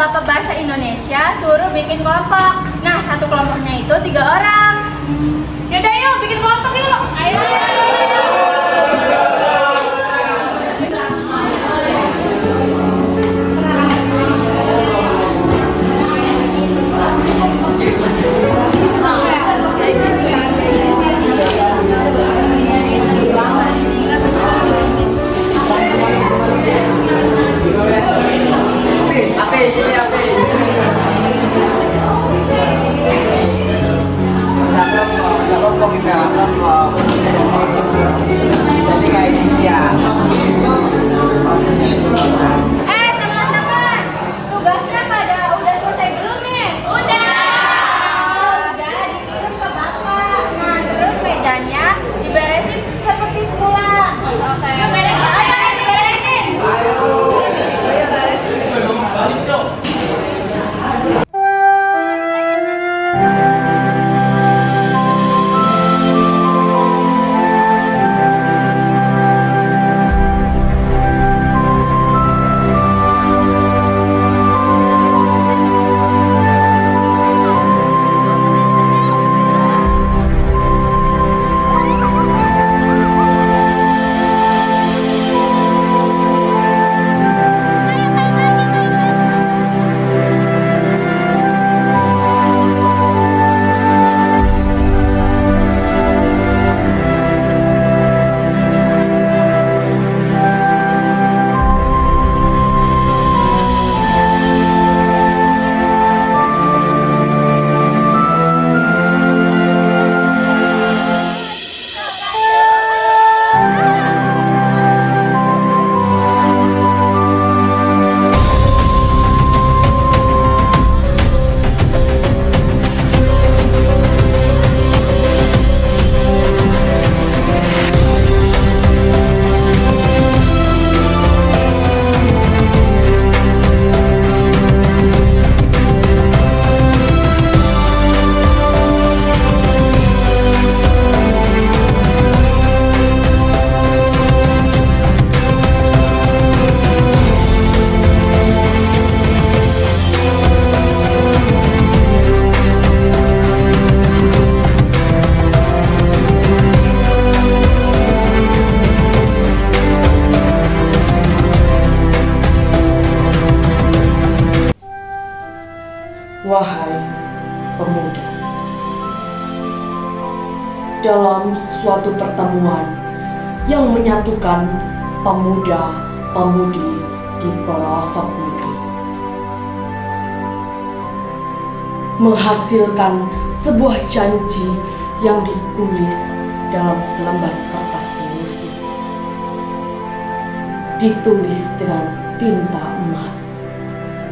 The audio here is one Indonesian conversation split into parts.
Bapak Bahasa Indonesia suruh bikin kelompok. Nah, satu kelompoknya itu 3 orang. Yaudah yuk, bikin kelompok yuk. Ayo. Teman-teman, tugasnya pada udah selesai belum nih? Udah dikirim ke Bapak. Nah, terus mejanya diberesin seperti semula. Oke. Diberesin. Wahai pemuda, dalam suatu pertemuan yang menyatukan pemuda-pemudi di pelosok negeri, menghasilkan sebuah janji yang ditulis dalam selembar kertas lusuh, ditulis dengan tinta emas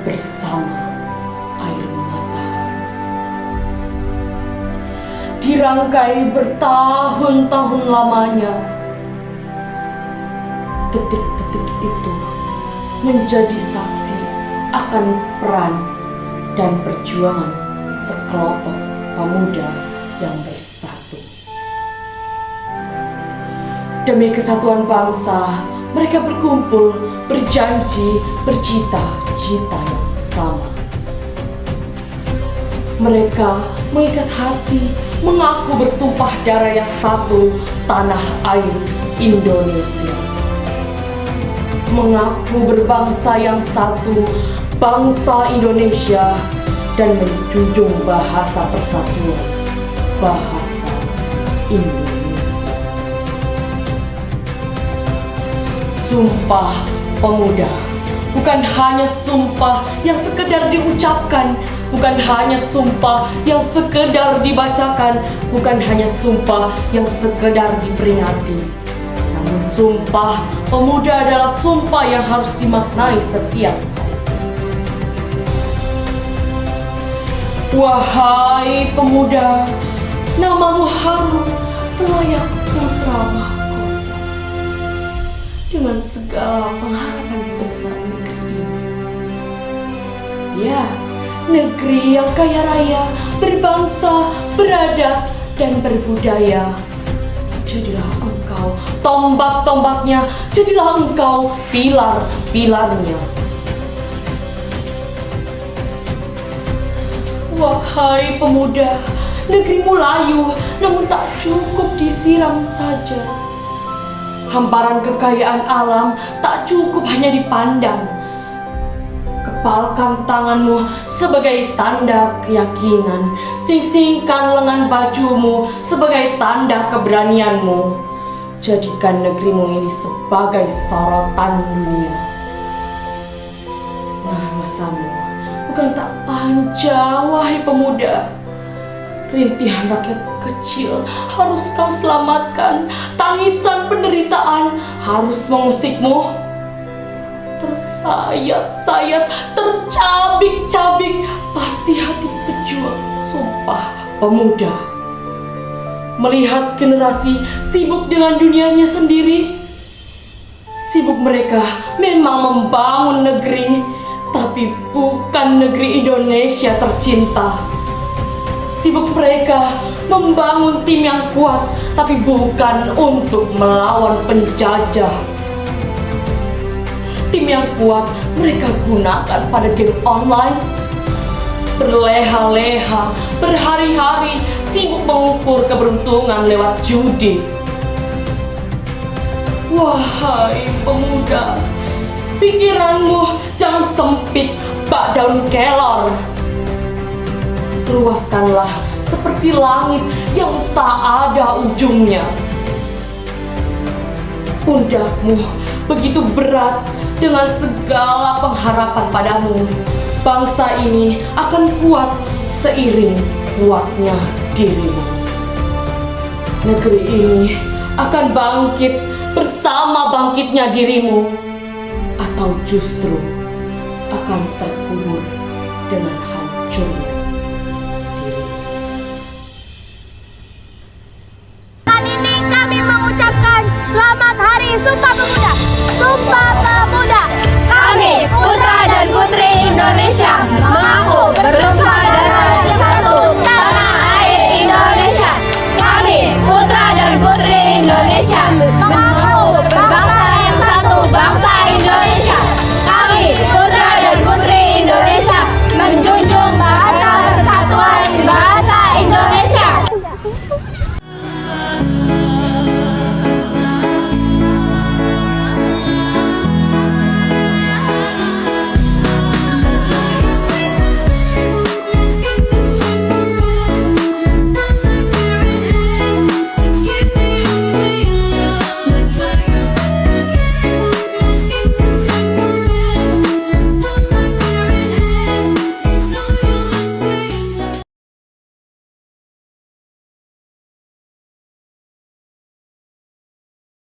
bersama air matahari, dirangkai bertahun-tahun lamanya. Detik-detik itu menjadi saksi akan peran dan perjuangan sekelompok pemuda yang bersatu. Demi kesatuan bangsa, mereka berkumpul, berjanji, bercita-cita yang sama. Mereka mengikat hati, mengaku bertumpah darah yang satu, tanah air Indonesia. Mengaku berbangsa yang satu, bangsa Indonesia, dan menjunjung bahasa persatuan, bahasa Indonesia. Sumpah Pemuda bukan hanya sumpah yang sekedar diucapkan, bukan hanya sumpah yang sekedar dibacakan, bukan hanya sumpah yang sekedar diperingati. Namun sumpah pemuda adalah sumpah yang harus dimaknai setiap hari. Wahai pemuda, namamu harum selayak putra mahkota. Dengan segala pengharapan besar negeri ini. Ya, negeri yang kaya raya, berbangsa, beradab, dan berbudaya. Jadilah engkau tombak-tombaknya, jadilah engkau pilar-pilarnya. Wahai pemuda, negerimu layu, namun tak cukup disiram saja. Hamparan kekayaan alam tak cukup hanya dipandang. Kepalkan tanganmu sebagai tanda keyakinan. Sing-singkan lengan bajumu sebagai tanda keberanianmu. Jadikan negerimu ini sebagai sorotan dunia. Nah, masamu bukan tak panjang, wahai pemuda. Rintihan rakyat kecil harus kau selamatkan. Tangisan penderitaan harus mengusikmu. Tersayat-sayat, tercabik-cabik, pasti hati pejuang Sumpah Pemuda. Melihat generasi sibuk dengan dunianya sendiri. Sibuk mereka memang membangun negeri, tapi bukan negeri Indonesia tercinta. Sibuk mereka membangun tim yang kuat, tapi bukan untuk melawan penjajah. Tim yang kuat mereka gunakan pada game online. Berleha-leha, berhari-hari sibuk mengukur keberuntungan lewat judi. Wahai pemuda, pikiranmu jangan sempit bak daun kelor. Luaskanlah seperti langit yang tak ada ujungnya. Pundakmu begitu berat dengan segala pengharapan padamu. Bangsa ini akan kuat seiring kuatnya dirimu. Negeri ini akan bangkit bersama bangkitnya dirimu, atau justru akan terkubur dengan hancurnya dirimu. Kali ini kami mengucapkan Selamat Hari Sumpah Pemuda. Sumpah Pemuda. Kami, putra dan putri Indonesia, mengaku bertumpah darah satu tanah air Indonesia. Kami, putra dan putri Indonesia,